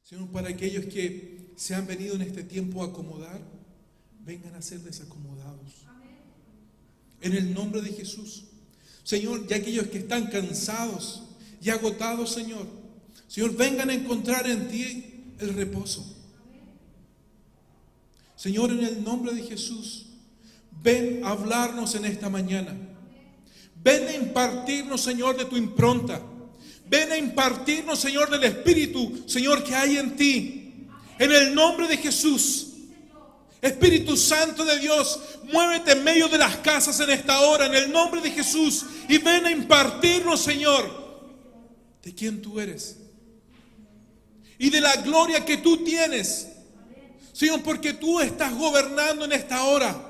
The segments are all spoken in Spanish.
Señor, para aquellos que se han venido en este tiempo a acomodar, vengan a ser desacomodados. En el nombre de Jesús. Señor, y aquellos que están cansados y agotados, Señor, vengan a encontrar en ti el reposo. Señor, en el nombre de Jesús, ven a hablarnos en esta mañana. Ven a impartirnos, Señor, de tu impronta. Ven a impartirnos, Señor, del Espíritu, Señor, que hay en ti. En el nombre de Jesús. Espíritu Santo de Dios, muévete en medio de las casas en esta hora, en el nombre de Jesús. Y ven a impartirnos, Señor, de quién tú eres. Y de la gloria que tú tienes. Señor, porque tú estás gobernando en esta hora.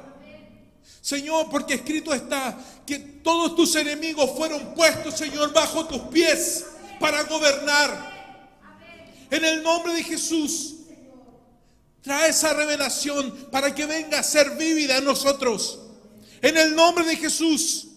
Señor, porque escrito está que todos tus enemigos fueron puestos, Señor, bajo tus pies para gobernar. En el nombre de Jesús, trae esa revelación para que venga a ser vívida en nosotros. En el nombre de Jesús.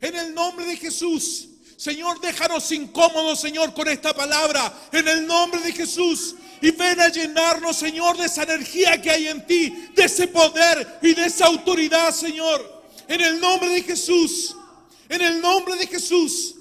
En el nombre de Jesús. Señor, déjanos incómodos, Señor, con esta palabra. En el nombre de Jesús. Y ven a llenarnos, Señor, de esa energía que hay en ti, de ese poder y de esa autoridad, Señor. En el nombre de Jesús. En el nombre de Jesús.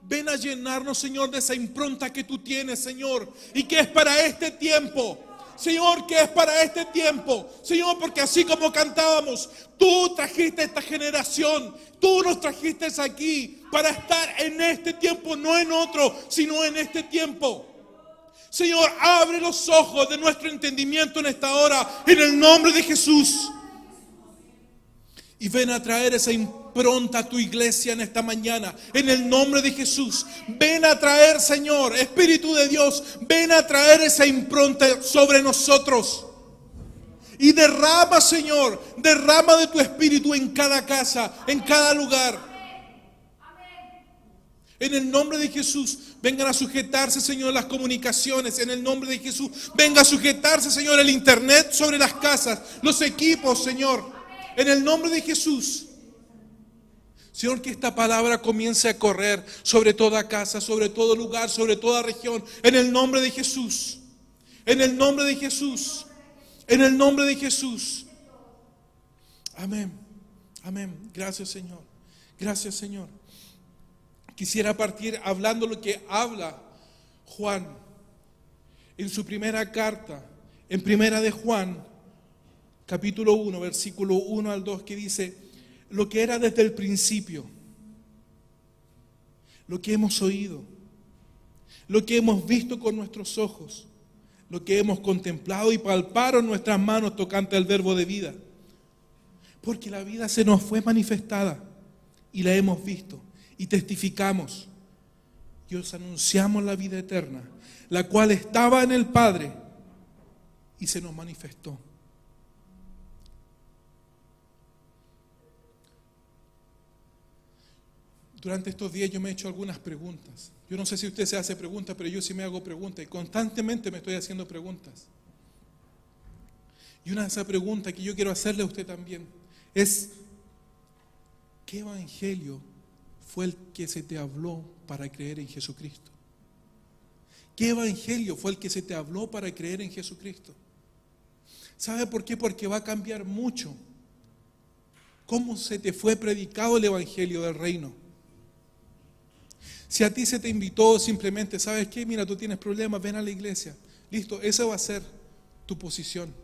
Ven a llenarnos, Señor, de esa impronta que tú tienes, Señor. Y que es para este tiempo. Señor, que es para este tiempo. Señor, porque así como cantábamos, tú trajiste esta generación. Tú nos trajiste aquí para estar en este tiempo, no en otro, sino en este tiempo. Señor, abre los ojos de nuestro entendimiento en esta hora, en el nombre de Jesús. Y ven a traer esa impronta a tu iglesia en esta mañana, en el nombre de Jesús. Ven a traer, Señor, Espíritu de Dios, ven a traer esa impronta sobre nosotros. Y derrama, Señor, derrama de tu Espíritu en cada casa, en cada lugar. En el nombre de Jesús, vengan a sujetarse, Señor, las comunicaciones. En el nombre de Jesús, venga a sujetarse, Señor, el internet sobre las casas, los equipos, Señor. En el nombre de Jesús. Señor, que esta palabra comience a correr sobre toda casa, sobre todo lugar, sobre toda región. En el nombre de Jesús. En el nombre de Jesús. En el nombre de Jesús. Amén. Amén. Gracias, Señor. Gracias, Señor. Quisiera partir hablando lo que habla Juan en su primera carta, en primera de Juan, capítulo 1, versículo 1 al 2, que dice: lo que era desde el principio, lo que hemos oído, lo que hemos visto con nuestros ojos, lo que hemos contemplado y palparon nuestras manos tocante al verbo de vida. Porque la vida se nos fue manifestada y la hemos visto. Y testificamos y os anunciamos la vida eterna, la cual estaba en el Padre y se nos manifestó. Durante estos días yo me he hecho algunas preguntas. Yo no sé si usted se hace preguntas, pero yo sí me hago preguntas y constantemente me estoy haciendo preguntas. Y una de esas preguntas que yo quiero hacerle a usted también es: ¿qué evangelio fue el que se te habló para creer en Jesucristo? ¿Qué evangelio fue el que se te habló para creer en Jesucristo? ¿Sabe por qué? Porque va a cambiar mucho cómo se te fue predicado el evangelio del reino. Si a ti se te invitó simplemente, ¿sabes qué? Mira, tú tienes problemas, ven a la iglesia. Listo, esa va a ser tu posición.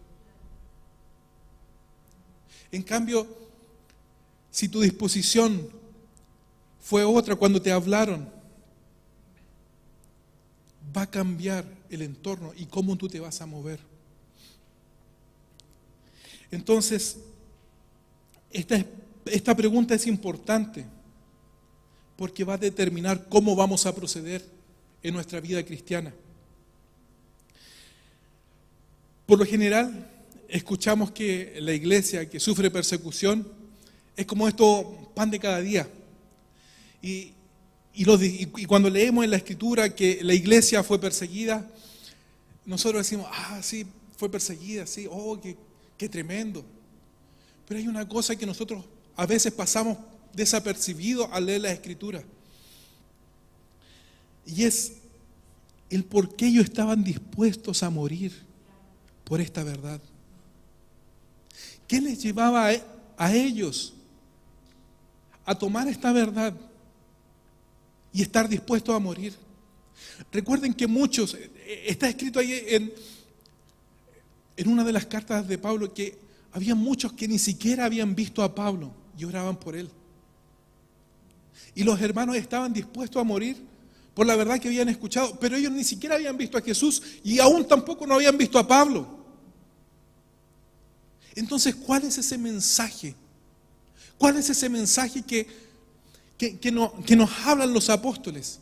En cambio, si tu disposición fue otra cuando te hablaron, va a cambiar el entorno y cómo tú te vas a mover. Entonces, esta pregunta es importante porque va a determinar cómo vamos a proceder en nuestra vida cristiana. Por lo general, escuchamos que la iglesia que sufre persecución es como esto, pan de cada día. Y cuando leemos en la Escritura que la iglesia fue perseguida, nosotros decimos: sí, fue perseguida, sí, qué tremendo. Pero hay una cosa que nosotros a veces pasamos desapercibido al leer la Escritura. Y es el por qué ellos estaban dispuestos a morir por esta verdad. ¿Qué les llevaba a ellos a tomar esta verdad y estar dispuestos a morir? Recuerden que muchos, está escrito ahí en una de las cartas de Pablo, que había muchos que ni siquiera habían visto a Pablo y oraban por él. Y los hermanos estaban dispuestos a morir por la verdad que habían escuchado, pero ellos ni siquiera habían visto a Jesús y aún tampoco no habían visto a Pablo. Entonces, ¿cuál es ese mensaje? ¿Cuál es ese mensaje que nos hablan los apóstoles?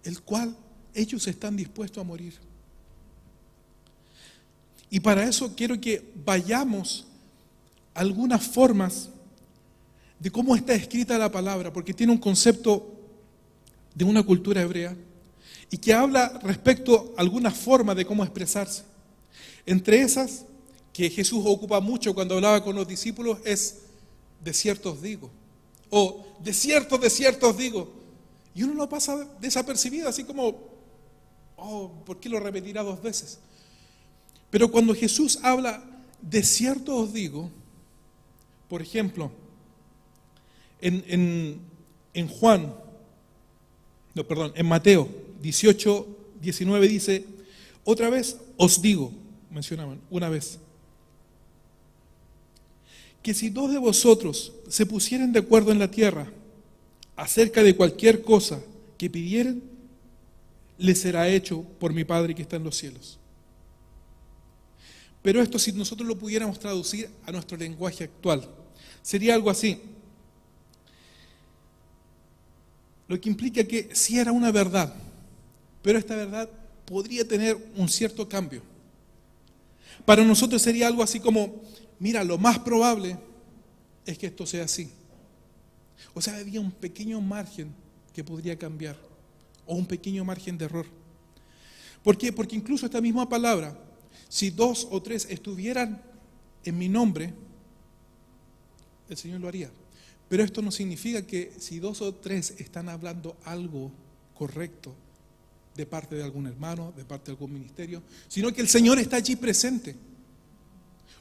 El cual ellos están dispuestos a morir. Y para eso quiero que vayamos a algunas formas de cómo está escrita la palabra, porque tiene un concepto de una cultura hebrea y que habla respecto a algunas formas de cómo expresarse. Entre esas, que Jesús ocupa mucho cuando hablaba con los discípulos, es de cierto os digo, o de cierto os digo. Y uno lo pasa desapercibido, así como, ¿por qué lo repetirá 2 veces? Pero cuando Jesús habla de cierto os digo, por ejemplo, en Mateo 18, 19 dice, otra vez os digo, mencionaban una vez, que si 2 de vosotros se pusieren de acuerdo en la tierra acerca de cualquier cosa que pidieren, les será hecho por mi Padre que está en los cielos. Pero esto, si nosotros lo pudiéramos traducir a nuestro lenguaje actual, sería algo así. Lo que implica que sí era una verdad, pero esta verdad podría tener un cierto cambio. Para nosotros sería algo así como, mira, lo más probable es que esto sea así. O sea, había un pequeño margen que podría cambiar, o un pequeño margen de error. ¿Por qué? Porque incluso esta misma palabra, si 2 o 3 estuvieran en mi nombre, el Señor lo haría. Pero esto no significa que si 2 o 3 están hablando algo correcto de parte de algún hermano, de parte de algún ministerio, sino que el Señor está allí presente.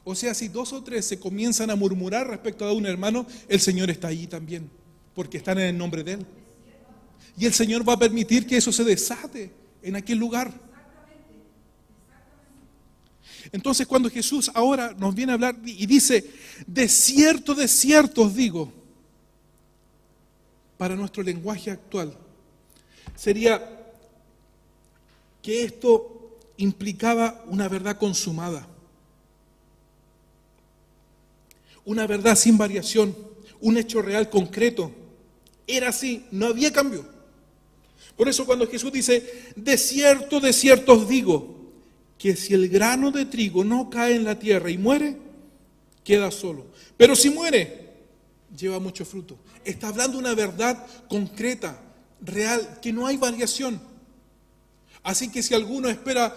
O sea, si 2 o 3 se comienzan a murmurar respecto a un hermano, el Señor está allí también, porque están en el nombre de Él. Y el Señor va a permitir que eso se desate en aquel lugar. Entonces, cuando Jesús ahora nos viene a hablar y dice, de cierto os digo, para nuestro lenguaje actual, sería que esto implicaba una verdad consumada, una verdad sin variación, un hecho real concreto. Era así, no había cambio. Por eso cuando Jesús dice, de cierto os digo, que si el grano de trigo no cae en la tierra y muere, queda solo. Pero si muere, lleva mucho fruto. Está hablando de una verdad concreta, real, que no hay variación. Así que si alguno espera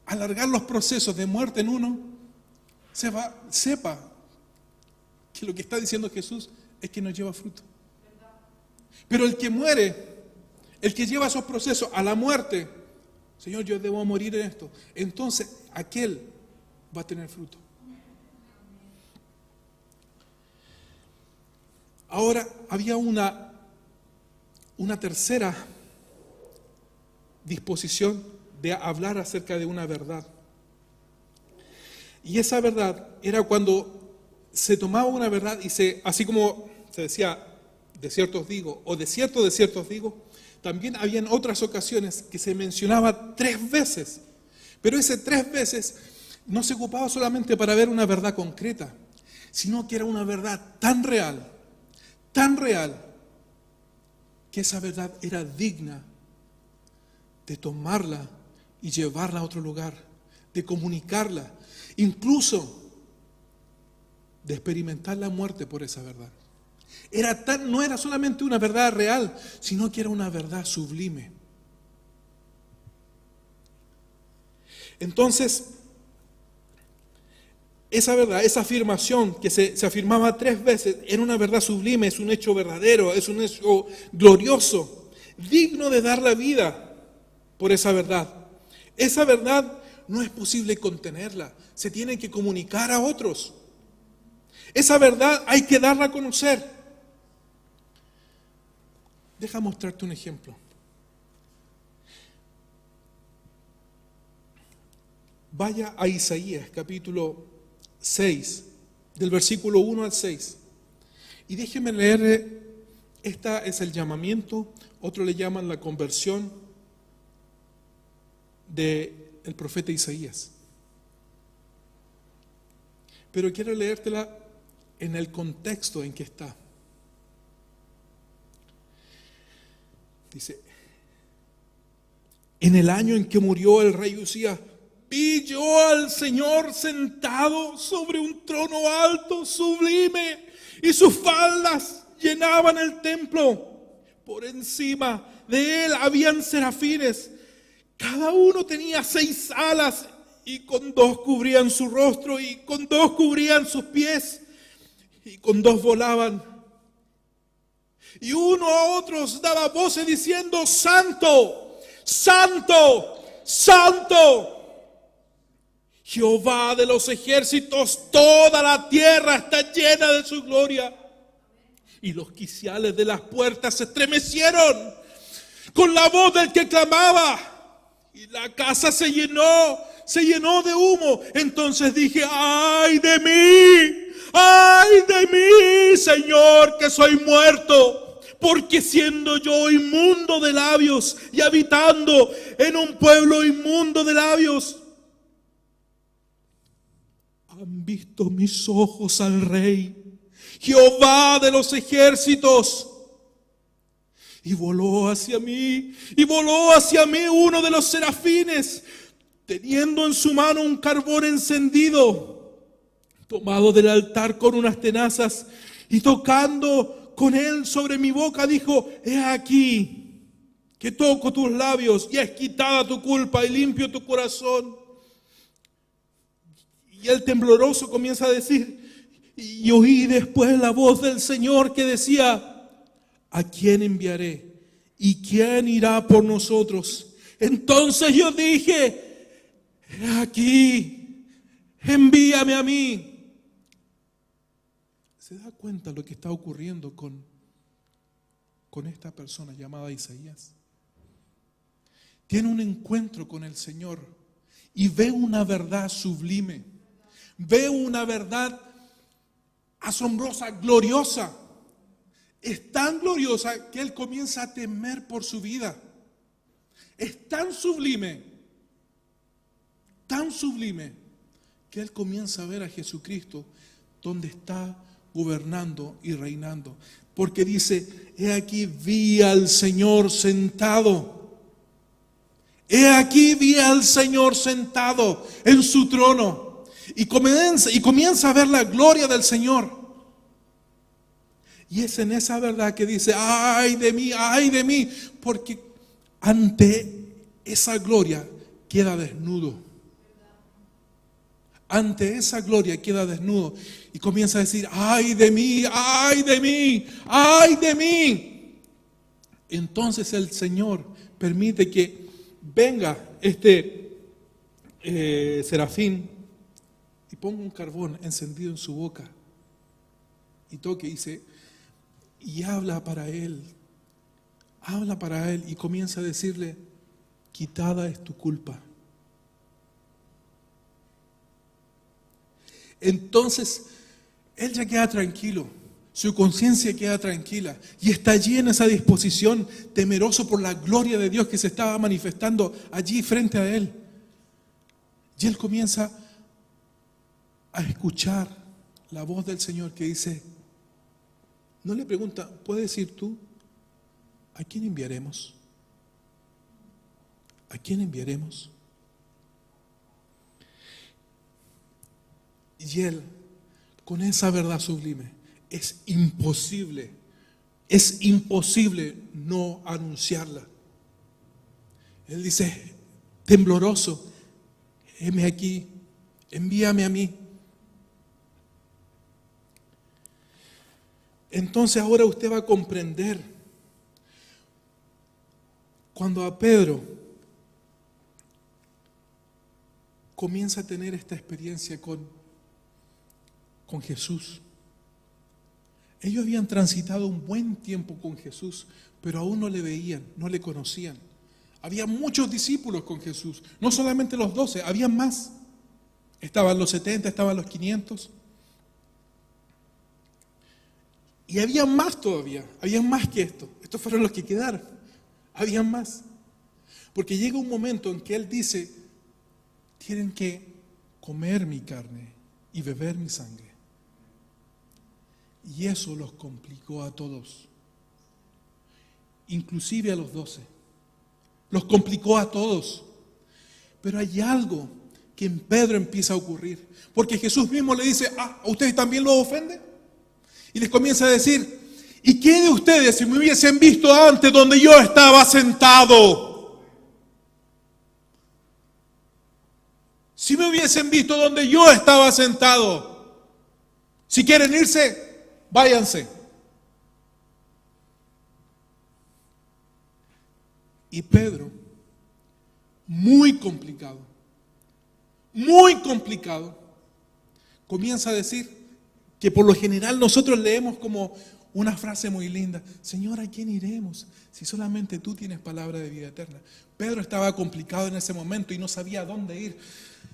alargar los procesos de muerte en uno, sepa que lo que está diciendo Jesús es que no lleva fruto. Pero el que muere, el que lleva esos procesos a la muerte, Señor, yo debo morir en esto, entonces aquel va a tener fruto. Ahora había una tercera disposición de hablar acerca de una verdad. Y esa verdad era cuando se tomaba una verdad y así como se decía, de cierto os digo, o de cierto os digo, también habían otras ocasiones que se mencionaba 3 veces. Pero ese 3 veces no se ocupaba solamente para ver una verdad concreta, sino que era una verdad tan real, que esa verdad era digna de tomarla y llevarla a otro lugar, de comunicarla, incluso de experimentar la muerte por esa verdad. No era solamente una verdad real, sino que era una verdad sublime. Entonces, esa verdad, esa afirmación que se afirmaba 3 veces, era una verdad sublime, es un hecho verdadero, es un hecho glorioso. digno de dar la vida por esa verdad. Esa verdad no es posible contenerla, se tiene que comunicar a otros. Esa verdad hay que darla a conocer. Deja mostrarte un ejemplo. Vaya a Isaías capítulo 6, del versículo 1 al 6. Y déjeme leer, esta es el llamamiento, otros le llaman la conversión del profeta Isaías. Pero quiero leértela en el contexto en que está. Dice: en el año en que murió el rey Usías, vi yo al Señor sentado sobre un trono alto, sublime, y sus faldas llenaban el templo. Por encima de él habían serafines, cada uno tenía 6 alas, y con 2 cubrían su rostro, y con 2 cubrían sus pies, y con 2 volaban. Y uno a otros daba voces diciendo: Santo, Santo, Santo, Jehová de los ejércitos, toda la tierra está llena de su gloria. Y los quiciales de las puertas se estremecieron con la voz del que clamaba, y la casa se llenó de humo. Entonces dije: ¡ay de mí, Señor, que soy muerto! Porque siendo yo inmundo de labios y habitando en un pueblo inmundo de labios, han visto mis ojos al Rey, Jehová de los ejércitos. Y voló hacia mí uno de los serafines, teniendo en su mano un carbón encendido, tomado del altar con unas tenazas, y tocando con él sobre mi boca, dijo: he aquí que toco tus labios, y es quitada tu culpa y limpio tu corazón. Y el tembloroso comienza a decir: y oí después la voz del Señor que decía: ¿a quién enviaré? ¿Y quién irá por nosotros? Entonces yo dije: he aquí, envíame a mí. ¿Se da cuenta lo que está ocurriendo con esta persona llamada Isaías? Tiene un encuentro con el Señor y ve una verdad sublime, ve una verdad asombrosa, gloriosa. Es tan gloriosa que él comienza a temer por su vida. Es tan sublime que él comienza a ver a Jesucristo donde está gobernando y reinando. Porque dice: he aquí vi al Señor sentado. He aquí vi al Señor sentado en su trono. Y comienza a ver la gloria del Señor. Y es en esa verdad que dice: ay de mí, porque ante esa gloria queda desnudo. Ante esa gloria queda desnudo y comienza a decir: ay de mí, ay de mí, ay de mí. Entonces el Señor permite que venga este serafín y ponga un carbón encendido en su boca y toque, dice, y habla para él y comienza a decirle: quitada es tu culpa. Entonces él ya queda tranquilo, su conciencia queda tranquila y está allí en esa disposición, temeroso por la gloria de Dios que se estaba manifestando allí frente a él. Y él comienza a escuchar la voz del Señor que dice, no le pregunta: ¿puedes ir tú? ¿A quién enviaremos? ¿A quién enviaremos? Y él, con esa verdad sublime, es imposible no anunciarla. Él dice, tembloroso: heme aquí, envíame a mí. Entonces ahora usted va a comprender Cuando a Pedro comienza a tener esta experiencia con Jesús, ellos habían transitado un buen tiempo con Jesús, pero aún no le veían, no le conocían. Había muchos discípulos con Jesús, no solamente los 12, había más. Estaban los 70, estaban los 500. Y había más todavía, había más que esto. Estos fueron los que quedaron, había más. Porque llega un momento en que Él dice, tienen que comer mi carne y beber mi sangre. Y eso los complicó a todos, inclusive a los 12. Los complicó a todos. Pero hay algo que en Pedro empieza a ocurrir. Porque Jesús mismo le dice, ¿a ustedes también los ofende? Y les comienza a decir, ¿y qué de ustedes si me hubiesen visto antes donde yo estaba sentado? Si me hubiesen visto donde yo estaba sentado. Si quieren irse, váyanse. Y Pedro, muy complicado, comienza a decir que por lo general nosotros leemos como una frase muy linda, Señor, ¿a quién iremos si solamente tú tienes palabra de vida eterna? Pedro estaba complicado en ese momento y no sabía a dónde ir.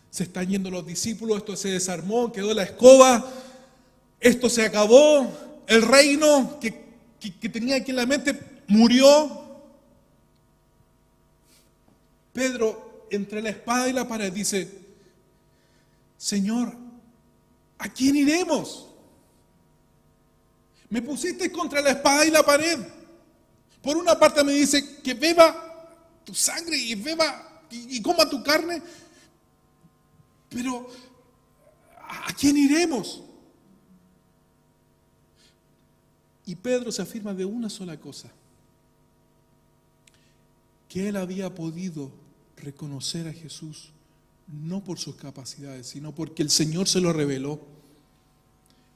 Se están yendo los discípulos, esto se desarmó, quedó la escoba, esto se acabó, el reino que tenía aquí en la mente murió. Pedro, entre la espada y la pared, dice, Señor, ¿a quién iremos? Me pusiste contra la espada y la pared. Por una parte me dice que beba tu sangre y beba y coma tu carne, pero ¿a quién iremos? Y Pedro se afirma de una sola cosa, que él había podido reconocer a Jesús no por sus capacidades, sino porque el Señor se lo reveló.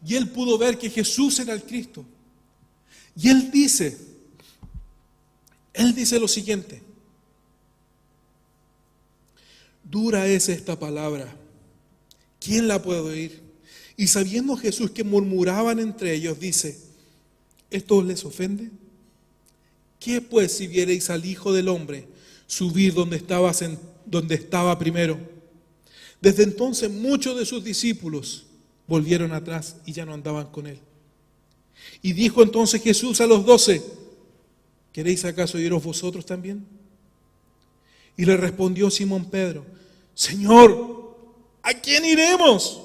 Y él pudo ver que Jesús era el Cristo. Y él dice lo siguiente: dura es esta palabra, ¿quién la puede oír? Y sabiendo Jesús que murmuraban entre ellos, dice, ¿esto les ofende? ¿Qué pues si viereis al Hijo del Hombre subir donde estaba primero? Desde entonces muchos de sus discípulos volvieron atrás y ya no andaban con él. Y dijo entonces Jesús a los 12, ¿queréis acaso iros vosotros también? Y le respondió Simón Pedro, Señor, ¿a quién iremos?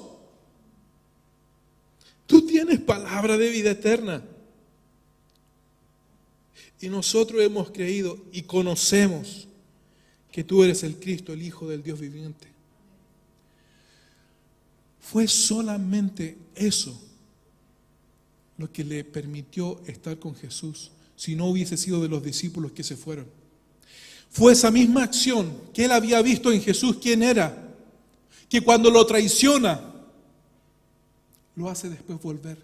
Tú tienes palabra de vida eterna. Y nosotros hemos creído y conocemos que tú eres el Cristo, el Hijo del Dios viviente. Fue solamente eso lo que le permitió estar con Jesús, si no hubiese sido de los discípulos que se fueron. Fue esa misma acción que él había visto en Jesús quién era, que cuando lo traiciona, lo hace después volver,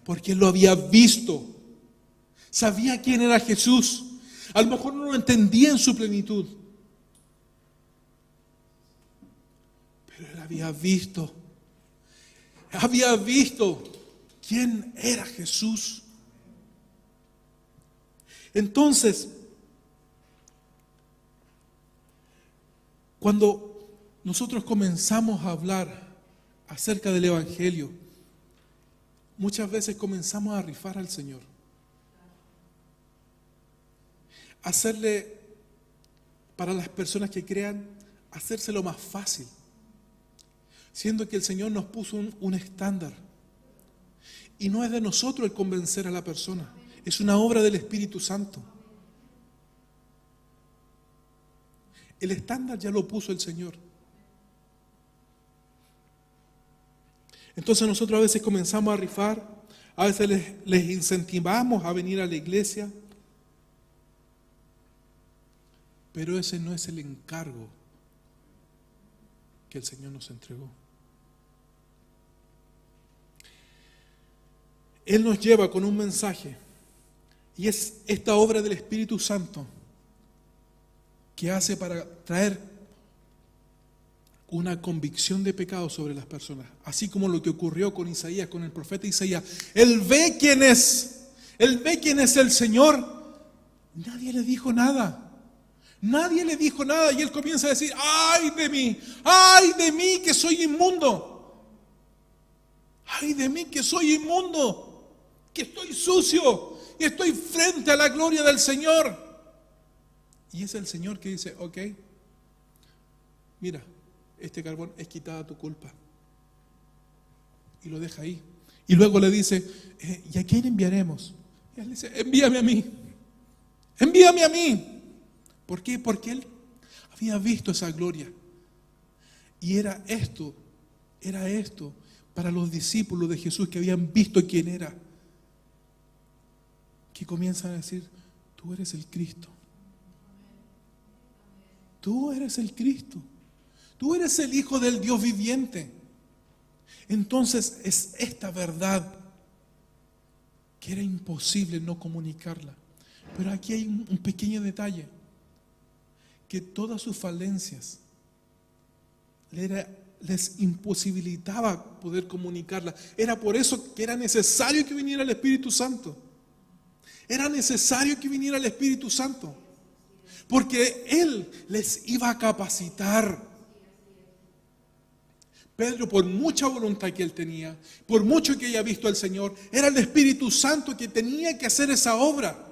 porque él lo había visto. Sabía quién era Jesús. A lo mejor no lo entendía en su plenitud, pero él había visto quién era Jesús. Entonces, cuando nosotros comenzamos a hablar acerca del Evangelio, muchas veces comenzamos a rifar al Señor. Hacerle, para las personas que crean, hacérselo más fácil, siendo que el Señor nos puso un estándar. Y no es de nosotros el convencer a la persona, es una obra del Espíritu Santo. El estándar ya lo puso el Señor. Entonces nosotros a veces comenzamos a rifar, a veces les incentivamos a venir a la iglesia, pero ese no es el encargo que el Señor nos entregó. Él nos lleva con un mensaje, y es esta obra del Espíritu Santo que hace para traer una convicción de pecado sobre las personas. Así como lo que ocurrió con Isaías, con el profeta Isaías. Él ve quién es. Él ve quién es el Señor. Nadie le dijo nada. Nadie le dijo nada y él comienza a decir, ¡ay de mí que soy inmundo! ¡Ay de mí que soy inmundo! Que estoy sucio y estoy frente a la gloria del Señor. Y es el Señor que dice, ok, mira, este carbón es quitada tu culpa. Y lo deja ahí. Y luego le dice, ¿y a quién enviaremos? Y él dice, envíame a mí. Envíame a mí. ¿Por qué? Porque él había visto esa gloria. Y era esto para los discípulos de Jesús que habían visto quién era. Que comienzan a decir, tú eres el Cristo. Tú eres el Cristo. Tú eres el Hijo del Dios viviente. Entonces es esta verdad que era imposible no comunicarla. Pero aquí hay un pequeño detalle. Que todas sus falencias les imposibilitaba poder comunicarla. Era por eso que era necesario que viniera el Espíritu Santo. Era necesario que viniera el Espíritu Santo. Porque Él les iba a capacitar. Pedro, por mucha voluntad que él tenía, por mucho que haya visto al Señor, era el Espíritu Santo que tenía que hacer esa obra.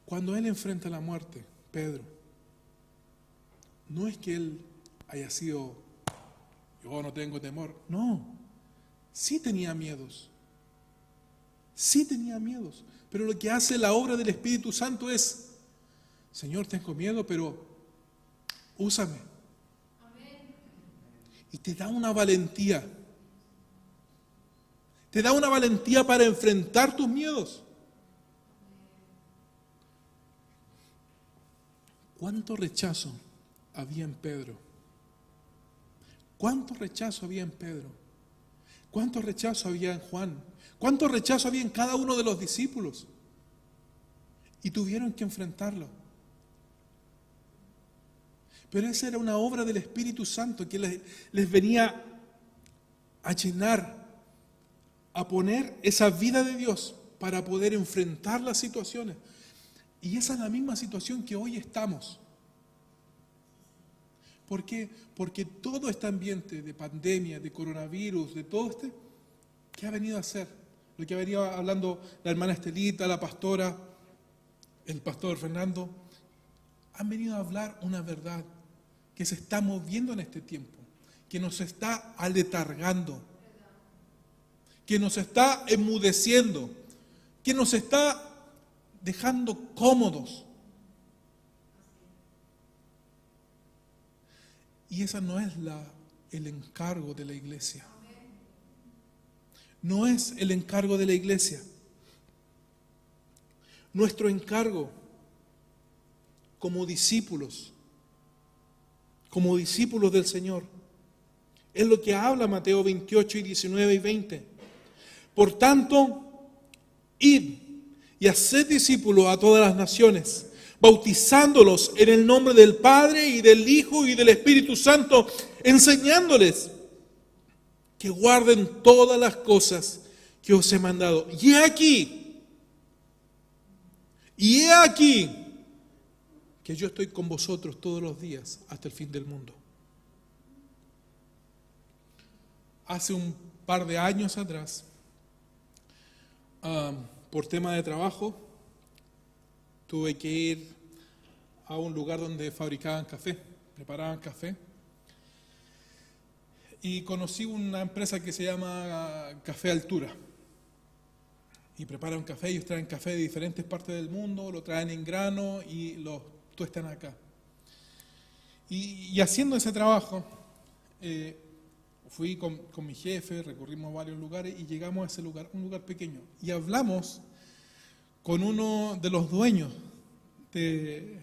Cuando él enfrenta la muerte, Pedro, no es que él haya sido, yo no tengo temor. No, sí tenía miedos. Sí tenía miedos. Pero lo que hace la obra del Espíritu Santo es, Señor, tengo miedo, pero úsame. Y te da una valentía. Te da una valentía para enfrentar tus miedos. ¿Cuánto rechazo había en Pedro? ¿Cuánto rechazo había en Pedro? ¿Cuánto rechazo había en Juan? ¿Cuánto rechazo había en cada uno de los discípulos? Y tuvieron que enfrentarlo. Pero esa era una obra del Espíritu Santo que les venía a llenar, a poner esa vida de Dios para poder enfrentar las situaciones. Y esa es la misma situación que hoy estamos. ¿Por qué? Porque todo este ambiente de pandemia, de coronavirus, de todo ¿qué ha venido a hacer? Lo que ha venido hablando la hermana Estelita, la pastora, el pastor Fernando, han venido a hablar una verdad que se está moviendo en este tiempo, que nos está aletargando, que nos está enmudeciendo, que nos está dejando cómodos. Y esa no es el encargo de la iglesia. No es el encargo de la iglesia. Nuestro encargo como discípulos del Señor, es lo que habla Mateo 28 y 19 y 20. Por tanto, id y haced discípulos a todas las naciones, bautizándolos en el nombre del Padre y del Hijo y del Espíritu Santo, enseñándoles que guarden todas las cosas que os he mandado. Y he aquí que yo estoy con vosotros todos los días hasta el fin del mundo. Hace un par de años atrás, por tema de trabajo, tuve que ir a un lugar donde fabricaban café, preparaban café. Y conocí una empresa que se llama Café Altura. Y preparan café, ellos traen café de diferentes partes del mundo, lo traen en grano y lo tuestan acá. Y haciendo ese trabajo, fui con mi jefe, recorrimos varios lugares y llegamos a ese lugar, un lugar pequeño. Y hablamos con uno de los dueños de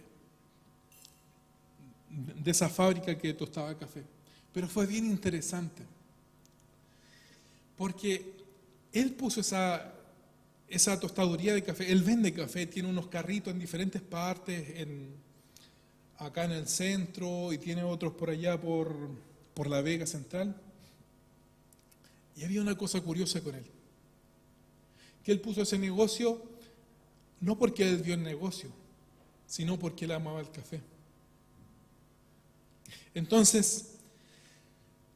esa fábrica que tostaba café. Pero fue bien interesante, porque él puso esa tostaduría de café. Él vende café, tiene unos carritos en diferentes partes, acá en el centro, y tiene otros por allá por la Vega Central. Y había una cosa curiosa con él, que él puso ese negocio no porque él vio el negocio, sino porque él amaba el café. Entonces,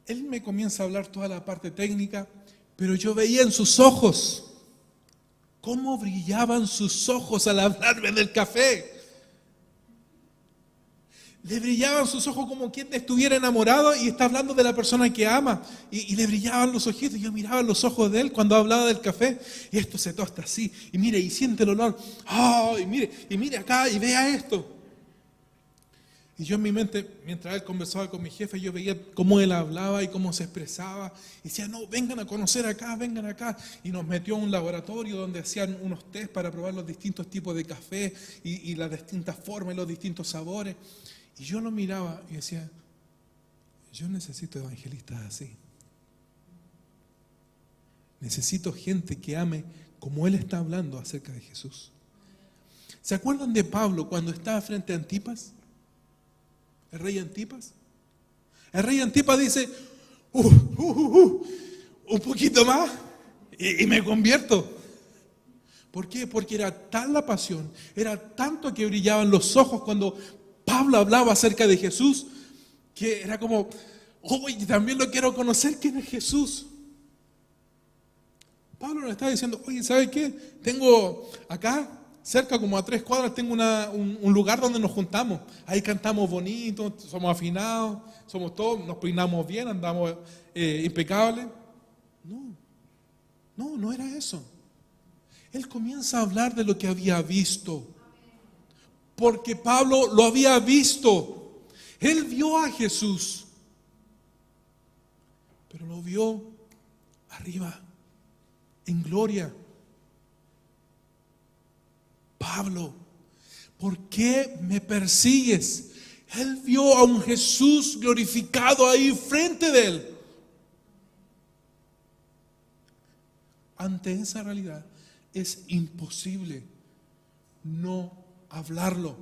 él me comienza a hablar toda la parte técnica, pero yo veía en sus ojos cómo brillaban sus ojos al hablarme del café. Le brillaban sus ojos como quien estuviera enamorado y está hablando de la persona que ama. Y le brillaban los ojitos. Yo miraba los ojos de él cuando hablaba del café. Y esto se tosta así. Y mire, y siente el olor. ¡Oh! Y mire acá y vea esto. Y yo en mi mente, mientras él conversaba con mi jefe, yo veía cómo él hablaba y cómo se expresaba. Y decía, no, vengan a conocer acá, vengan acá. Y nos metió a un laboratorio donde hacían unos test para probar los distintos tipos de café y las distintas formas y los distintos sabores. Y yo lo miraba y decía, yo necesito evangelistas así. Necesito gente que ame como él está hablando acerca de Jesús. ¿Se acuerdan de Pablo cuando estaba frente a Antipas? El rey Antipas. El rey Antipas dice, un poquito más y me convierto. ¿Por qué? Porque era tal la pasión, era tanto que brillaban los ojos cuando Pablo hablaba acerca de Jesús, que era como, y también lo quiero conocer, ¿quién es Jesús? Pablo nos está diciendo, oye, ¿sabe qué? Tengo acá, cerca como a 3 cuadras, tengo un lugar donde nos juntamos. Ahí cantamos bonito, somos afinados, somos todos, nos peinamos bien, andamos impecables. No era eso. Él comienza a hablar de lo que había visto. Porque Pablo lo había visto. Él vio a Jesús. Pero lo vio arriba, en gloria. Pablo, ¿por qué me persigues? Él vio a un Jesús glorificado ahí frente de él. Ante esa realidad es imposible no hablarlo.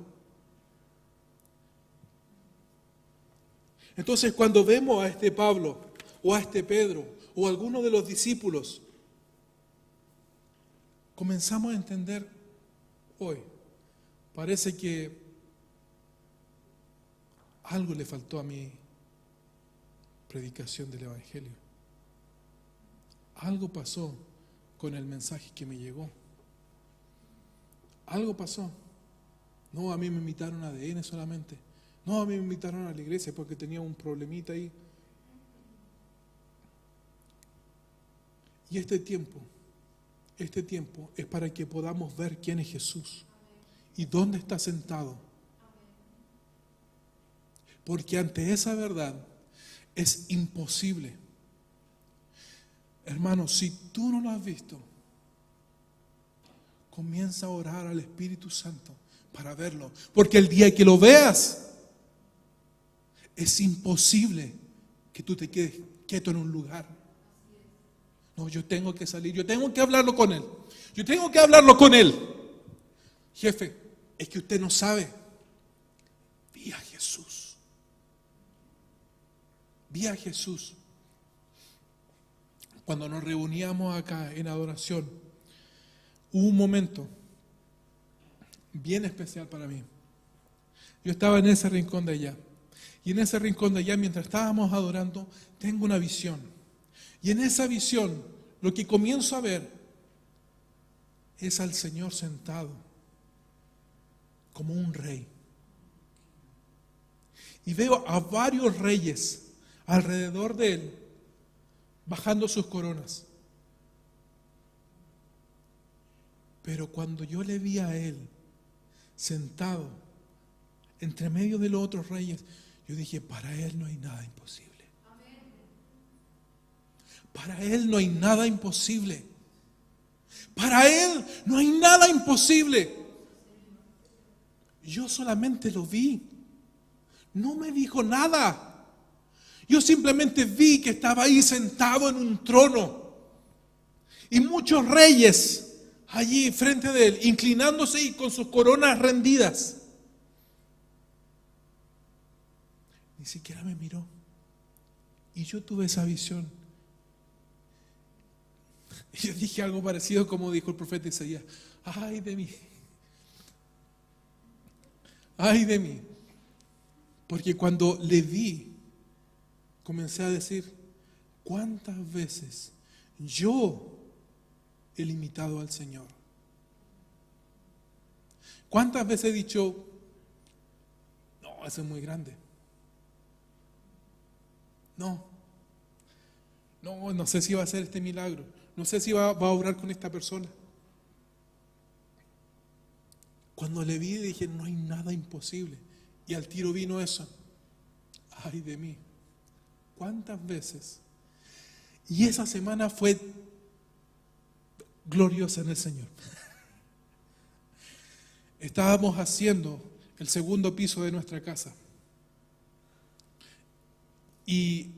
Entonces, cuando vemos a este Pablo o a este Pedro o a alguno de los discípulos, comenzamos a entender hoy, parece que algo le faltó a mi predicación del Evangelio. Algo pasó con el mensaje que me llegó. Algo pasó. No, a mí me invitaron a ADN solamente. No, a mí me invitaron a la iglesia porque tenía un problemita ahí. Y este tiempo es para que podamos ver quién es Jesús y dónde está sentado. Porque ante esa verdad es imposible. Hermano, si tú no lo has visto, comienza a orar al Espíritu Santo para verlo. Porque el día que lo veas, es imposible que tú te quedes quieto en un lugar. No, yo tengo que salir, yo tengo que hablarlo con él. Yo tengo que hablarlo con él. Jefe, es que usted no sabe. Vi a Jesús. Vi a Jesús. Cuando nos reuníamos acá en adoración, hubo un momento bien especial para mí. Yo estaba en ese rincón de allá. Y en ese rincón de allá, mientras estábamos adorando, tengo una visión. Y en esa visión, lo que comienzo a ver es al Señor sentado como un rey. Y veo a varios reyes alrededor de él, bajando sus coronas. Pero cuando yo le vi a él sentado entre medio de los otros reyes, yo dije, para él no hay nada imposible. Para él no hay nada imposible. Para él no hay nada imposible. Yo solamente lo vi. No me dijo nada. Yo simplemente vi que estaba ahí sentado en un trono. Y muchos reyes allí frente de él, inclinándose y con sus coronas rendidas. Ni siquiera me miró. Y yo tuve esa visión. Y yo dije algo parecido como dijo el profeta Isaías: ay de mí. Ay de mí. Porque cuando le vi, comencé a decir: ¿cuántas veces yo he limitado al Señor? ¿Cuántas veces he dicho: no, eso es muy grande? No sé si va a hacer este milagro. No sé si va a obrar con esta persona. Cuando le vi dije: no hay nada imposible. Y al tiro vino eso: ay de mí. ¿Cuántas veces? Y esa semana fue gloriosa en el Señor. Estábamos haciendo el segundo piso de nuestra casa. Y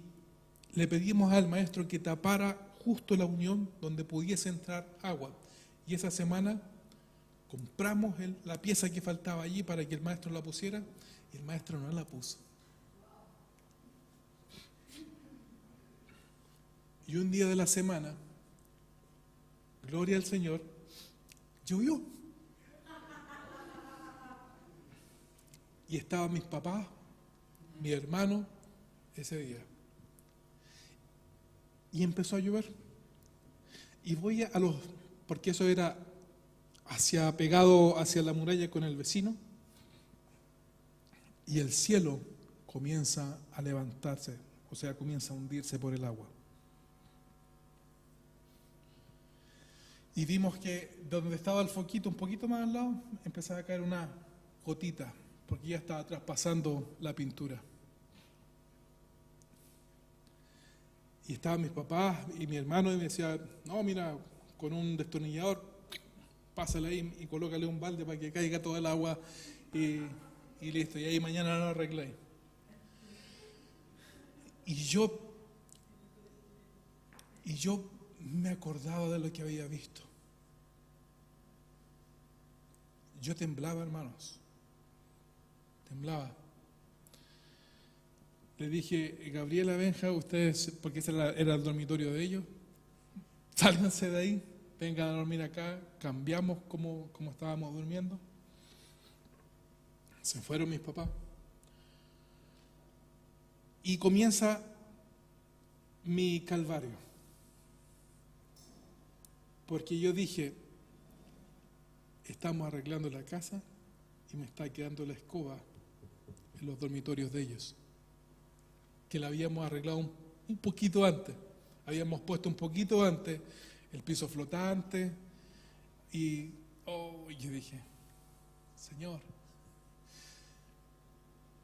le pedimos al maestro que tapara justo la unión donde pudiese entrar agua. Y esa semana compramos la pieza que faltaba allí para que el maestro la pusiera, y el maestro no la puso. Y un día de la semana, gloria al Señor, llovió. Y estaban mis papás, mi hermano, ese día. Y empezó a llover. Y voy porque eso era pegado hacia la muralla con el vecino. Y el cielo comienza a levantarse, o sea, comienza a hundirse por el agua. Y vimos que donde estaba el foquito, un poquito más al lado, empezaba a caer una gotita, porque ya estaba traspasando la pintura. Y estaban mis papás y mi hermano y me decía: no, mira, con un destornillador, pásale ahí y colócale un balde para que caiga toda el agua y listo, y ahí mañana lo arreglé. Y yo me acordaba de lo que había visto. Yo temblaba, hermanos. Temblaba. Le dije: Gabriela, Benja, ustedes, porque ese era el dormitorio de ellos, sálganse de ahí, vengan a dormir acá, cambiamos como estábamos durmiendo. Se fueron mis papás. Y comienza mi calvario. Porque yo dije: estamos arreglando la casa y me está quedando la escoba en los dormitorios de ellos, que la habíamos arreglado un poquito antes. Habíamos puesto un poquito antes el piso flotante y yo dije: Señor.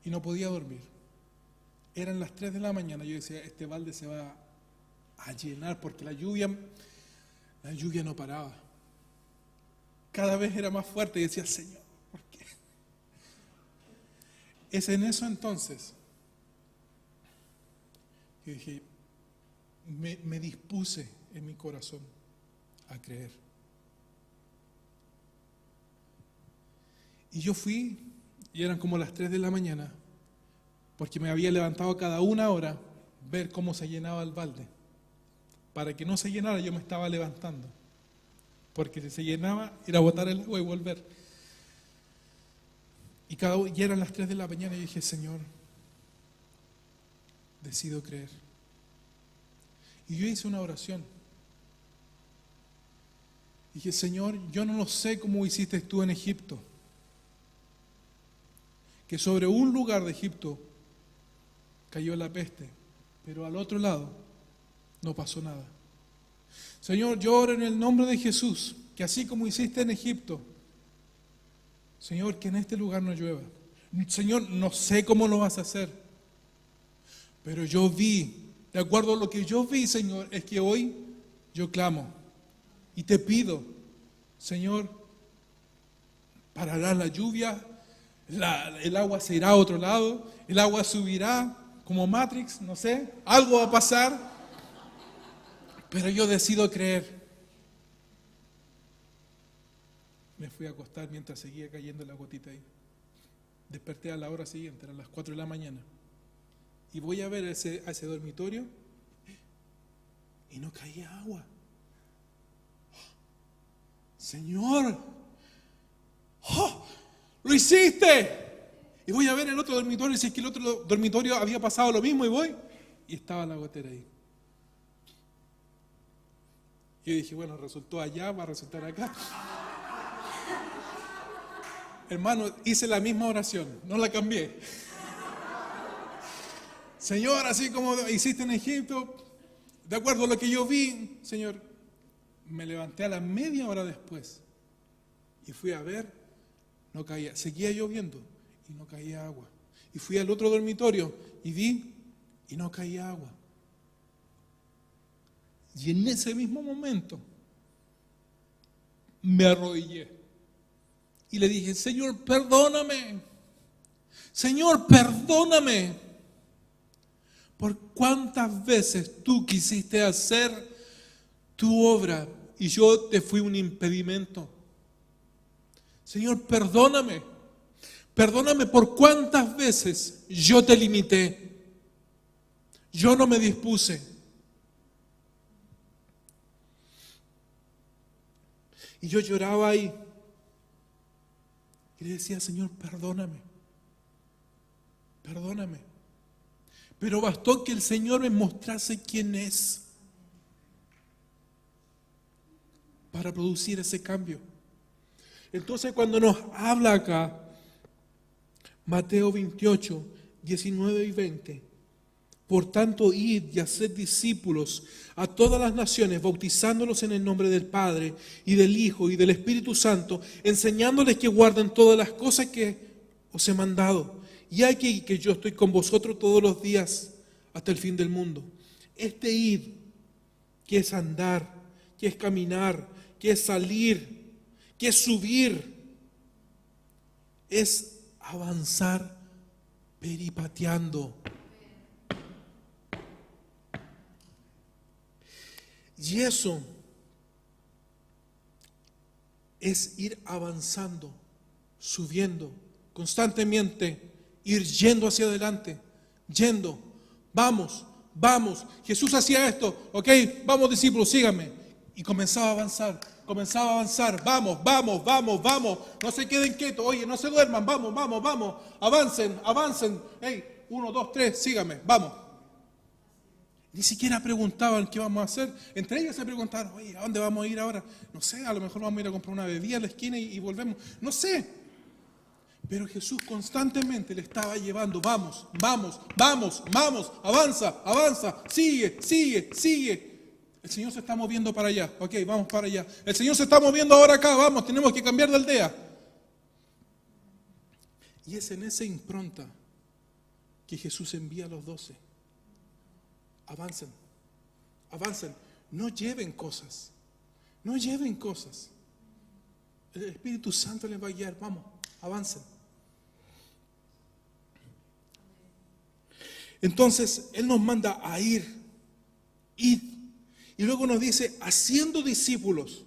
Y no podía dormir. Eran las 3 de la mañana. Yo decía: este balde se va a llenar, porque la lluvia no paraba. Cada vez era más fuerte y decía: Señor, ¿por qué? Es en eso entonces yo dije, me dispuse en mi corazón a creer. Y yo fui, y eran como las 3 de la mañana, porque me había levantado cada una hora ver cómo se llenaba el balde. Para que no se llenara, yo me estaba levantando, porque si se llenaba, era botar el agua y volver. Y eran las 3 de la mañana y dije: Señor, decido creer. Y yo hice una oración. Dije: Señor, yo no lo sé cómo hiciste tú en Egipto, que sobre un lugar de Egipto cayó la peste, pero al otro lado no pasó nada. Señor, yo oro en el nombre de Jesús, que así como hiciste en Egipto, Señor, que en este lugar no llueva. Señor, no sé cómo lo vas a hacer, pero yo vi, de acuerdo a lo que yo vi, Señor, es que hoy yo clamo y te pido, Señor, parará la lluvia, el agua se irá a otro lado, el agua subirá como Matrix, no sé, algo va a pasar, pero yo decido creer. Me fui a acostar mientras seguía cayendo la gotita ahí. Desperté a la hora siguiente, eran las 4 de la mañana. Y voy a ver a ese dormitorio y no caía agua. Señor, ¡oh! ¡Lo hiciste! Y voy a ver el otro dormitorio y si es que el otro dormitorio había pasado lo mismo y voy y estaba la gotera ahí. Yo dije, bueno, resultó allá, va a resultar acá. Hermano, hice la misma oración, no la cambié. Señor, así como hiciste en Egipto, de acuerdo a lo que yo vi, Señor, me levanté a la media hora después y fui a ver, no caía, seguía lloviendo y no caía agua. Y fui al otro dormitorio y vi y no caía agua. Y en ese mismo momento me arrodillé y le dije, Señor, perdóname. Señor, perdóname. Por cuántas veces tú quisiste hacer tu obra y yo te fui un impedimento. Señor, perdóname. Perdóname por cuántas veces yo te limité. Yo no me dispuse. Y yo lloraba ahí. Y le decía, Señor, perdóname. Perdóname. Pero bastó que el Señor me mostrase quién es para producir ese cambio. Entonces cuando nos habla acá, Mateo 28, 19 y 20, por tanto, id y haced discípulos a todas las naciones, bautizándolos en el nombre del Padre y del Hijo y del Espíritu Santo, enseñándoles que guarden todas las cosas que os he mandado. Y aquí que yo estoy con vosotros todos los días hasta el fin del mundo. Este id, que es andar, que es caminar, que es salir, que es subir, es avanzar peripateando. Y eso es ir avanzando, subiendo, constantemente, ir yendo hacia adelante, yendo, vamos, vamos. Jesús hacía esto, ok, vamos discípulos, síganme. Y comenzaba a avanzar, vamos, vamos, vamos, vamos. No se queden quietos, oye, no se duerman, vamos, vamos, vamos. Avancen, avancen. Hey, 1, 2, 3, síganme, vamos. Ni siquiera preguntaban qué vamos a hacer. Entre ellos se preguntaban, oye, ¿a dónde vamos a ir ahora? No sé, a lo mejor vamos a ir a comprar una bebida en la esquina y volvemos. No sé. Pero Jesús constantemente le estaba llevando, vamos, vamos, vamos, vamos, avanza, avanza, sigue, sigue, sigue. El Señor se está moviendo para allá, ok, vamos para allá. El Señor se está moviendo ahora acá, vamos, tenemos que cambiar de aldea. Y es en esa impronta que Jesús envía a los 12. Avancen, avancen, no lleven cosas, no lleven cosas. El Espíritu Santo les va a guiar, vamos, avancen. Entonces, Él nos manda a ir, id, y luego nos dice, haciendo discípulos.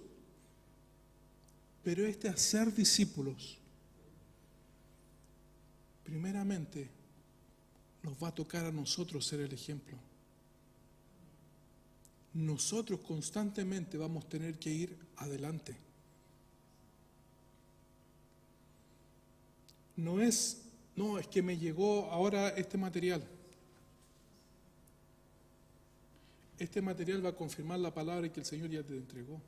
Pero este hacer discípulos, primeramente, nos va a tocar a nosotros ser el ejemplo. Nosotros constantemente vamos a tener que ir adelante. No es que me llegó ahora este material. Este material va a confirmar la palabra que el Señor ya te entregó.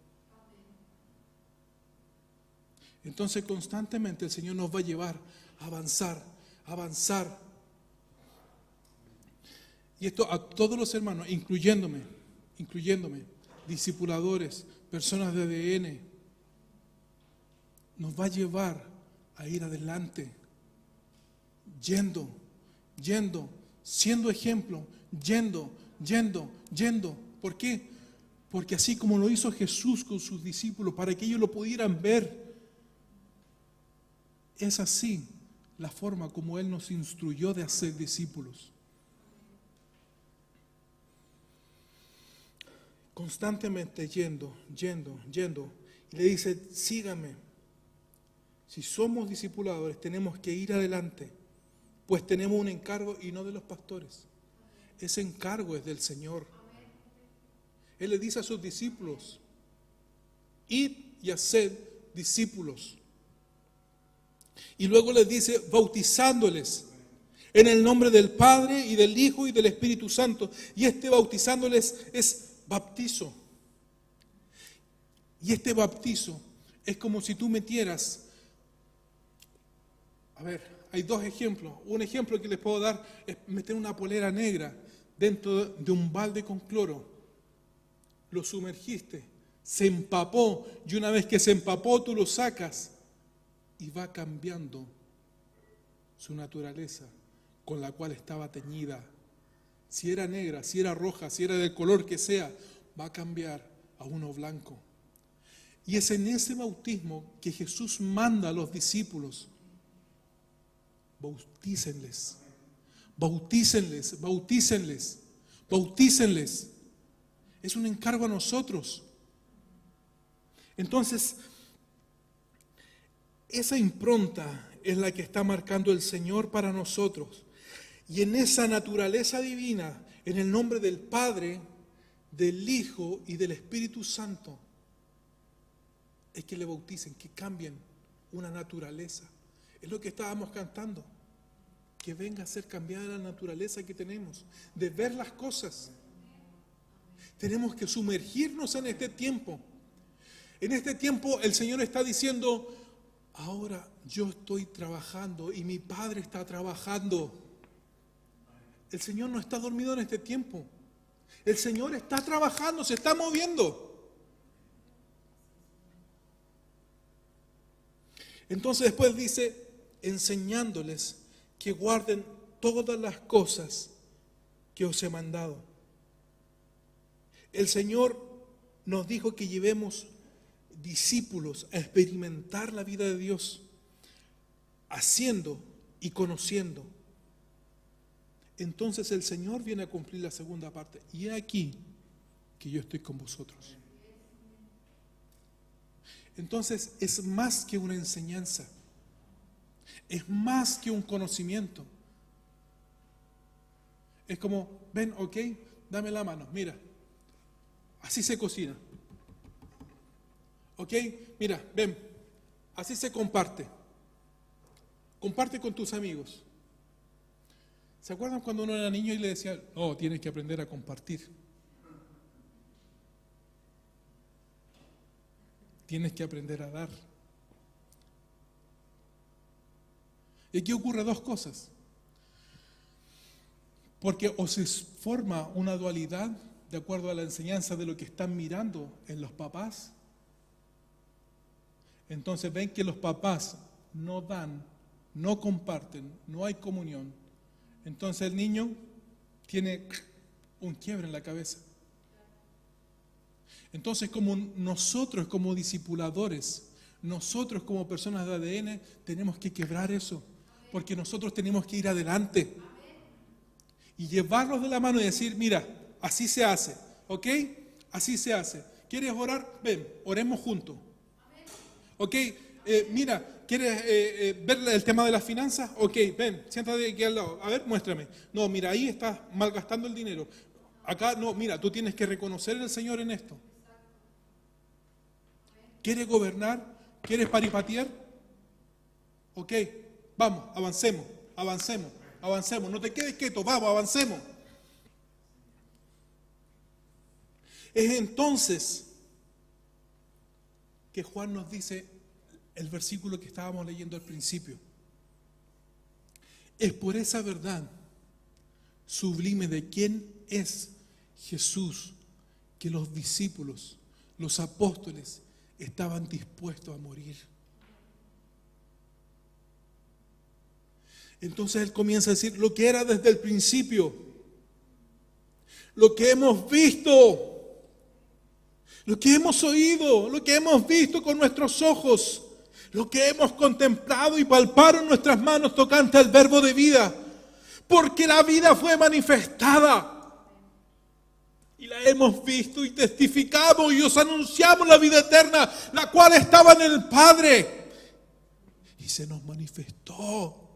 Entonces constantemente el Señor nos va a llevar a avanzar, a avanzar. Y esto a todos los hermanos, incluyéndome, discipuladores, personas de ADN, nos va a llevar a ir adelante, yendo, siendo ejemplo, yendo. ¿Por qué? Porque así como lo hizo Jesús con sus discípulos, para que ellos lo pudieran ver, es así la forma como Él nos instruyó de hacer discípulos. Constantemente yendo. Y le dice, sígame. Si somos discipuladores, tenemos que ir adelante, pues tenemos un encargo y no de los pastores. Ese encargo es del Señor. Él le dice a sus discípulos: id y haced discípulos. Y luego les dice: bautizándoles en el nombre del Padre y del Hijo y del Espíritu Santo. Y este bautizándoles es baptizo. Y este bautizo es como si tú metieras... A ver, hay dos ejemplos. Un ejemplo que les puedo dar es meter una polera negra dentro de un balde con cloro. Lo sumergiste, se empapó, y una vez que se empapó tú lo sacas y va cambiando su naturaleza con la cual estaba teñida. Si era negra, si era roja, si era del color que sea, va a cambiar a uno blanco. Y es en ese bautismo que Jesús manda a los discípulos: bautícenles, bautícenles, bautícenles, bautícenles. Es un encargo a nosotros. Entonces, esa impronta es la que está marcando el Señor para nosotros. Y en esa naturaleza divina, en el nombre del Padre, del Hijo y del Espíritu Santo, es que le bauticen, que cambien una naturaleza. Es lo que estábamos cantando. Que venga a ser cambiada la naturaleza que tenemos, de ver las cosas. Tenemos que sumergirnos en este tiempo. En este tiempo el Señor está diciendo: ahora yo estoy trabajando y mi Padre está trabajando. El Señor no está dormido en este tiempo. El Señor está trabajando, se está moviendo. Entonces después dice: enseñándoles que guarden todas las cosas que os he mandado. El Señor nos dijo que llevemos discípulos a experimentar la vida de Dios, haciendo y conociendo. Entonces el Señor viene a cumplir la segunda parte. Y he aquí que yo estoy con vosotros. Entonces es más que una enseñanza. Es más que un conocimiento. Es como: ven, ok, dame la mano, mira. Así se cocina. Ok, mira, ven. Así se comparte. Comparte con tus amigos. ¿Se acuerdan cuando uno era niño y le decía: no, tienes que aprender a compartir? Tienes que aprender a dar. Y aquí ocurre dos cosas. Porque o se forma una dualidad de acuerdo a la enseñanza de lo que están mirando en los papás. Entonces ven que los papás no dan, no comparten, no hay comunión. Entonces el niño tiene un quiebre en la cabeza. Entonces, como nosotros como discipuladores, nosotros como personas de ADN, tenemos que quebrar eso. Porque nosotros tenemos que ir adelante y llevarlos de la mano y decir: mira, así se hace, ¿ok? Así se hace. ¿Quieres orar? Ven, oremos juntos. ¿Ok? Mira, ¿quieres ver el tema de las finanzas? Ok, ven, siéntate aquí al lado. A ver, muéstrame. No, mira, ahí estás malgastando el dinero. Acá, no, mira, tú tienes que reconocer al Señor en esto. ¿Quieres gobernar? ¿Quieres paripatear? Ok. Vamos, avancemos, avancemos, avancemos. No te quedes quieto, vamos, avancemos. Es entonces que Juan nos dice el versículo que estábamos leyendo al principio. Es por esa verdad sublime de quién es Jesús que los discípulos, los apóstoles, estaban dispuestos a morir. Entonces él comienza a decir lo que era desde el principio, lo que hemos visto, lo que hemos oído, lo que hemos visto con nuestros ojos, lo que hemos contemplado y palpado en nuestras manos tocante al verbo de vida, porque la vida fue manifestada y la hemos visto y testificamos y os anunciamos la vida eterna, la cual estaba en el Padre se nos manifestó.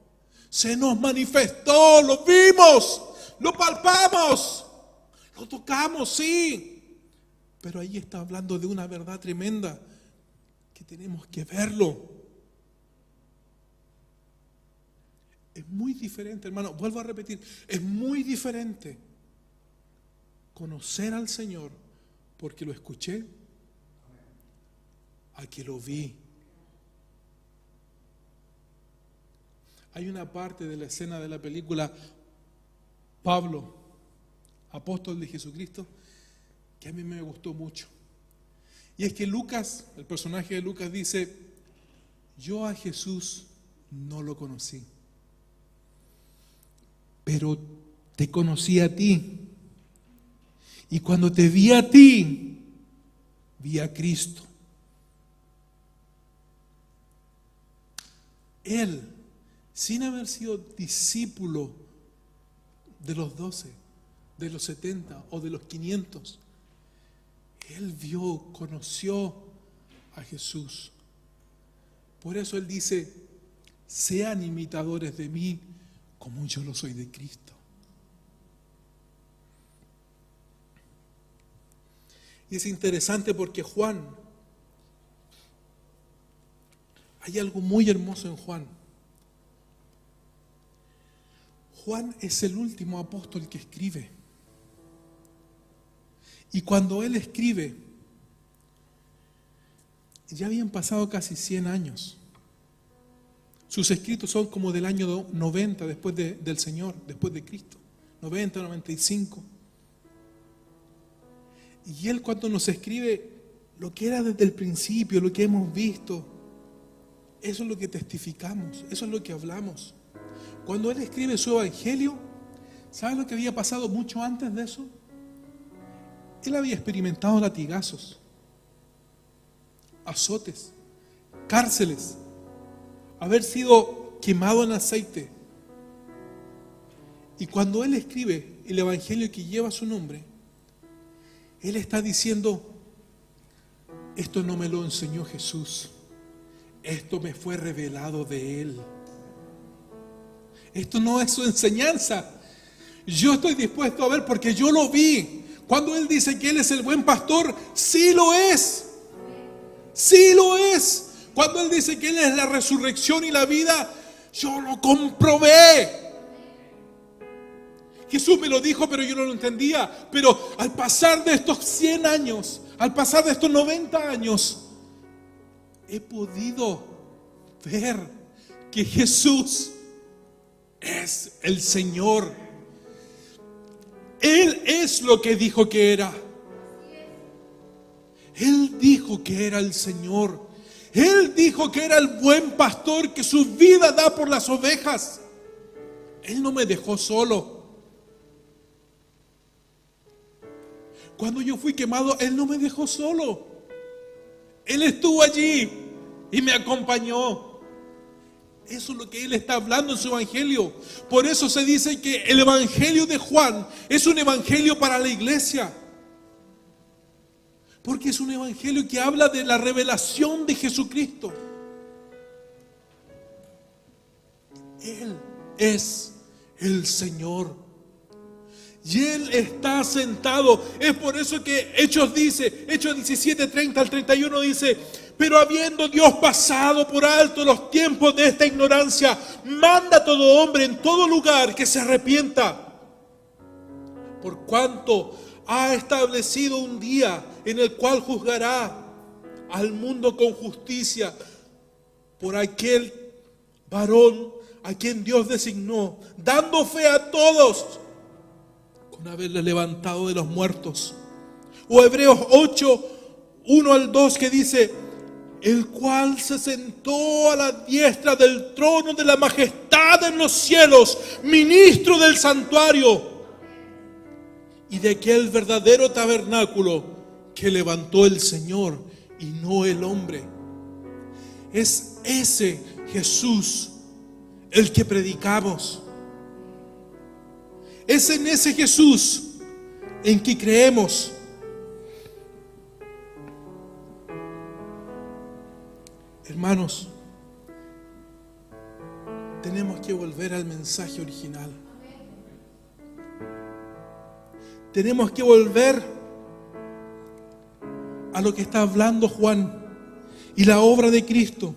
Se nos manifestó, lo vimos, lo palpamos, lo tocamos, sí. Pero ahí está hablando de una verdad tremenda que tenemos que verlo. Es muy diferente, hermano, vuelvo a repetir, es muy diferente conocer al Señor porque lo escuché a que lo vi. Hay una parte de la escena de la película Pablo, apóstol de Jesucristo, que a mí me gustó mucho. Y es que Lucas, el personaje de Lucas dice, yo a Jesús no lo conocí, pero te conocí a ti. Y cuando te vi a ti, vi a Cristo. Él, sin haber sido discípulo de los 12, de los 70 o de los 500, él vio, conoció a Jesús. Por eso él dice, sean imitadores de mí como yo lo soy de Cristo. Y es interesante porque Juan, hay algo muy hermoso en Juan. Juan es el último apóstol que escribe. Y cuando él escribe, ya habían pasado casi 100 años. Sus escritos son como del año 90 después del Señor, después de Cristo. 90, 95. Y él cuando nos escribe lo que era desde el principio, lo que hemos visto, eso es lo que testificamos, eso es lo que hablamos. Cuando él escribe su evangelio, ¿sabe lo que había pasado mucho antes de eso? Él había experimentado latigazos, azotes, cárceles, haber sido quemado en aceite. Y cuando él escribe el evangelio que lleva su nombre, él está diciendo, esto no me lo enseñó Jesús, esto me fue revelado de Él. Esto no es su enseñanza. Yo estoy dispuesto a ver porque yo lo vi. Cuando Él dice que Él es el buen pastor, sí lo es. Sí lo es. Cuando Él dice que Él es la resurrección y la vida, yo lo comprobé. Jesús me lo dijo, pero yo no lo entendía. Pero al pasar de estos 100 años, al pasar de estos 90 años, he podido ver que Jesús es el Señor. Él es lo que dijo que era. Él dijo que era el Señor. Él dijo que era el buen pastor que su vida da por las ovejas. Él no me dejó solo. Cuando yo fui quemado, Él no me dejó solo. Él estuvo allí y me acompañó. Eso es lo que Él está hablando en su evangelio. Por eso se dice que el evangelio de Juan es un evangelio para la iglesia. Porque es un evangelio que habla de la revelación de Jesucristo. Él es el Señor. Y Él está sentado. Es por eso que Hechos 17, 30 al 31 dice: pero habiendo Dios pasado por alto los tiempos de esta ignorancia, manda a todo hombre en todo lugar que se arrepienta, por cuanto ha establecido un día en el cual juzgará al mundo con justicia por aquel varón a quien Dios designó, dando fe a todos con haberle levantado de los muertos. O Hebreos 8, 1 al 2, que dice: el cual se sentó a la diestra del trono de la majestad en los cielos, ministro del santuario y de aquel verdadero tabernáculo que levantó el Señor y no el hombre. Es ese Jesús el que predicamos. Es en ese Jesús en que creemos. Hermanos, tenemos que volver al mensaje original. Tenemos que volver a lo que está hablando Juan. Y la obra de Cristo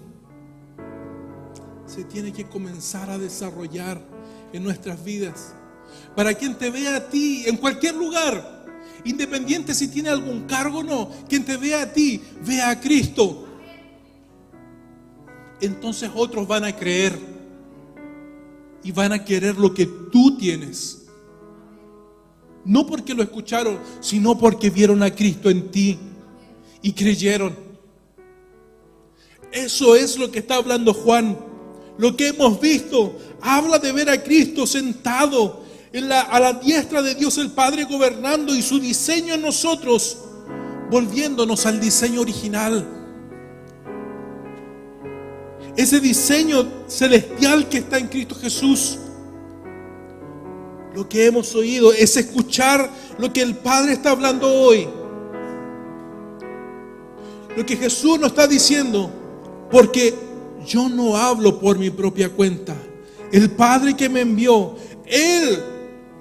se tiene que comenzar a desarrollar en nuestras vidas. Para quien te vea a ti en cualquier lugar, independiente si tiene algún cargo o no, quien te vea a ti, vea a Cristo. Entonces otros van a creer y van a querer lo que tú tienes. No porque lo escucharon, sino porque vieron a Cristo en ti y creyeron. Eso es lo que está hablando Juan. Lo que hemos visto habla de ver a Cristo sentado a la diestra de Dios el Padre, gobernando, y su diseño en nosotros, volviéndonos al diseño original. Ese diseño celestial que está en Cristo Jesús. Lo que hemos oído es escuchar lo que el Padre está hablando hoy. Lo que Jesús nos está diciendo. Porque yo no hablo por mi propia cuenta. El Padre que me envió, Él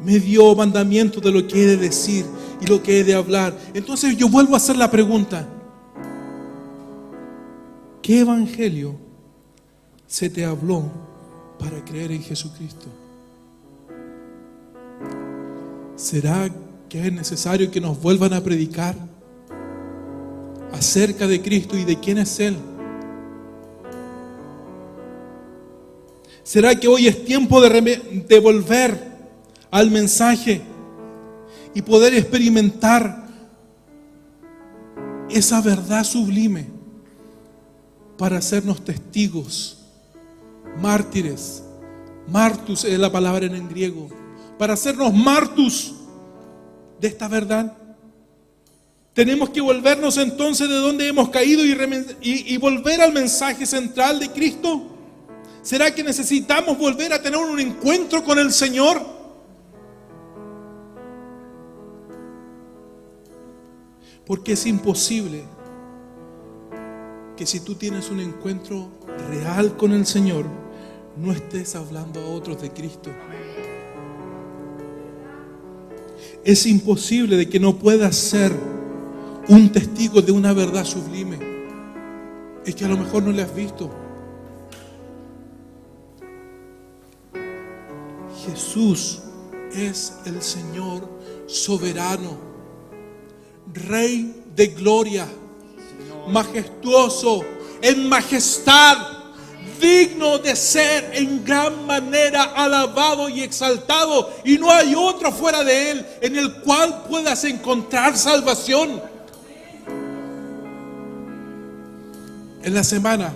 me dio mandamiento de lo que he de decir y lo que he de hablar. Entonces yo vuelvo a hacer la pregunta: ¿qué evangelio se te habló para creer en Jesucristo? ¿Será que es necesario que nos vuelvan a predicar acerca de Cristo y de quién es Él? ¿Será que hoy es tiempo de volver al mensaje y poder experimentar esa verdad sublime para hacernos testigos, mártires? Martus es la palabra en griego. Para hacernos martus de esta verdad. Tenemos que volvernos entonces de donde hemos caído y volver al mensaje central de Cristo. ¿Será que necesitamos volver a tener un encuentro con el Señor? Porque es imposible que si tú tienes un encuentro real con el Señor, no estés hablando a otros de Cristo. Es imposible de que no puedas ser un testigo de una verdad sublime. Es que a lo mejor no le has visto. Jesús es el Señor soberano, Rey de gloria, majestuoso, en majestad, digno de ser en gran manera alabado y exaltado. Y no hay otro fuera de Él en el cual puedas encontrar salvación. En la semana,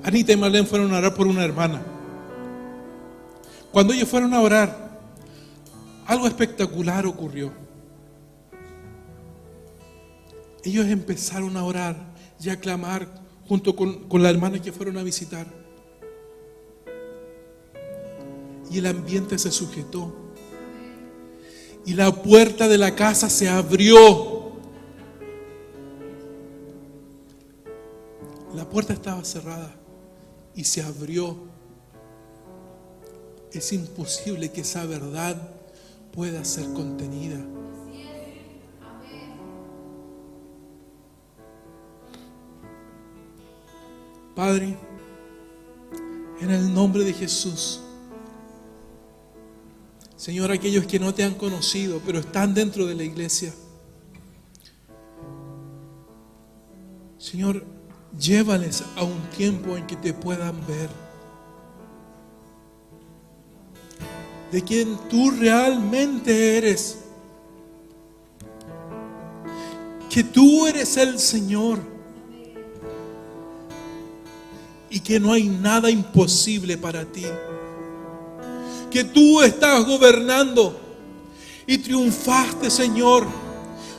Anita y Marlene fueron a orar por una hermana. Cuando ellos fueron a orar, algo espectacular ocurrió. Ellos empezaron a orar y a clamar junto con la hermana que fueron a visitar. Y el ambiente se sujetó. Y la puerta de la casa se abrió. La puerta estaba cerrada y se abrió. Es imposible que esa verdad pueda ser contenida. Padre, en el nombre de Jesús, Señor, aquellos que no te han conocido, pero están dentro de la iglesia, Señor, llévales a un tiempo en que te puedan ver, de quien tú realmente eres, que tú eres el Señor y que no hay nada imposible para ti, que tú estás gobernando y triunfaste, Señor,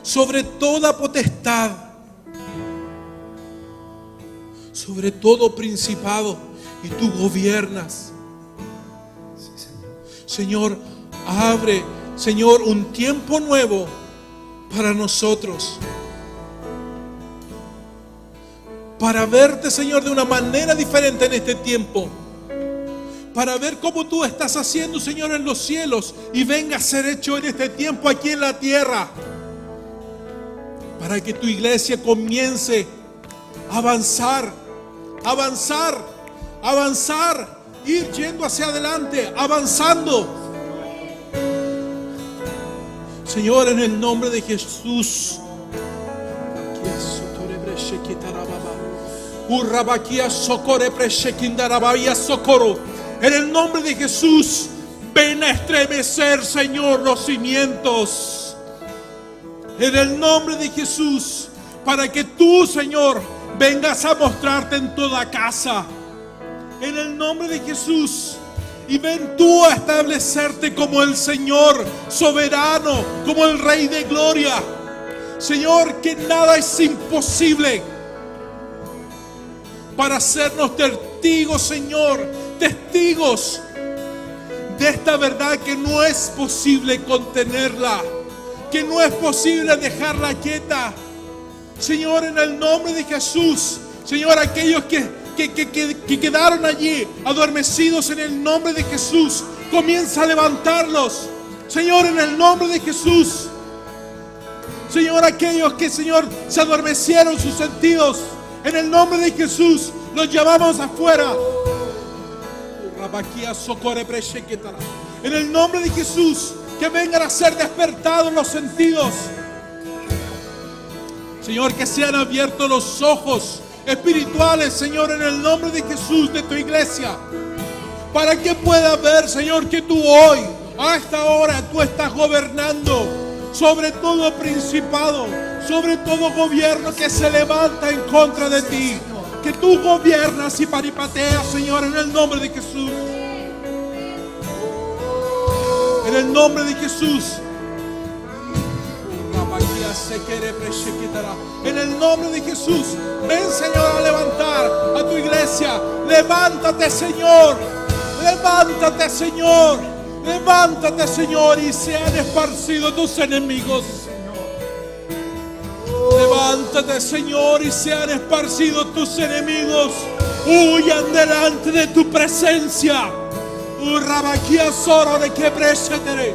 sobre toda potestad, sobre todo principado, y tú gobiernas. Señor, abre, Señor, un tiempo nuevo para nosotros. para verte, Señor, de una manera diferente en este tiempo. Para ver cómo tú estás haciendo, Señor, en los cielos y venga a ser hecho en este tiempo aquí en la tierra. Para que tu iglesia comience a avanzar, avanzar, avanzar, ir yendo hacia adelante, avanzando. Señor, en el nombre de Jesús. En el nombre de Jesús, ven a estremecer, Señor, los cimientos. En el nombre de Jesús, para que tú, Señor, vengas a mostrarte en toda casa. En el nombre de Jesús. Y ven tú a establecerte como el Señor soberano, como el Rey de gloria. Señor, que nada es imposible para hacernos testigos, Señor, testigos de esta verdad que no es posible contenerla, que no es posible dejarla quieta. Señor, en el nombre de Jesús, Señor, aquellos que quedaron allí adormecidos, en el nombre de Jesús, comienza a levantarlos, Señor, en el nombre de Jesús. Señor, aquellos que, Señor, se adormecieron sus sentidos, en el nombre de Jesús, los llamamos afuera. En el nombre de Jesús, que vengan a ser despertados los sentidos. Señor, que sean abiertos los ojos espirituales, Señor, en el nombre de Jesús, de tu iglesia, para que pueda ver, Señor, que tú hoy, a esta hora, tú estás gobernando sobre todo principado, sobre todo gobierno que se levanta en contra de ti, que tú gobiernas y paripateas, Señor, en el nombre de Jesús. En el nombre de Jesús. En el nombre de Jesús, ven, Señor, a levantar a tu iglesia. Levántate, Señor. Levántate, Señor. Levántate, Señor, y sean esparcidos tus enemigos. Levántate, Señor, y sean esparcidos tus enemigos. Huyan delante de tu presencia. Rabaquía soro de que presetere.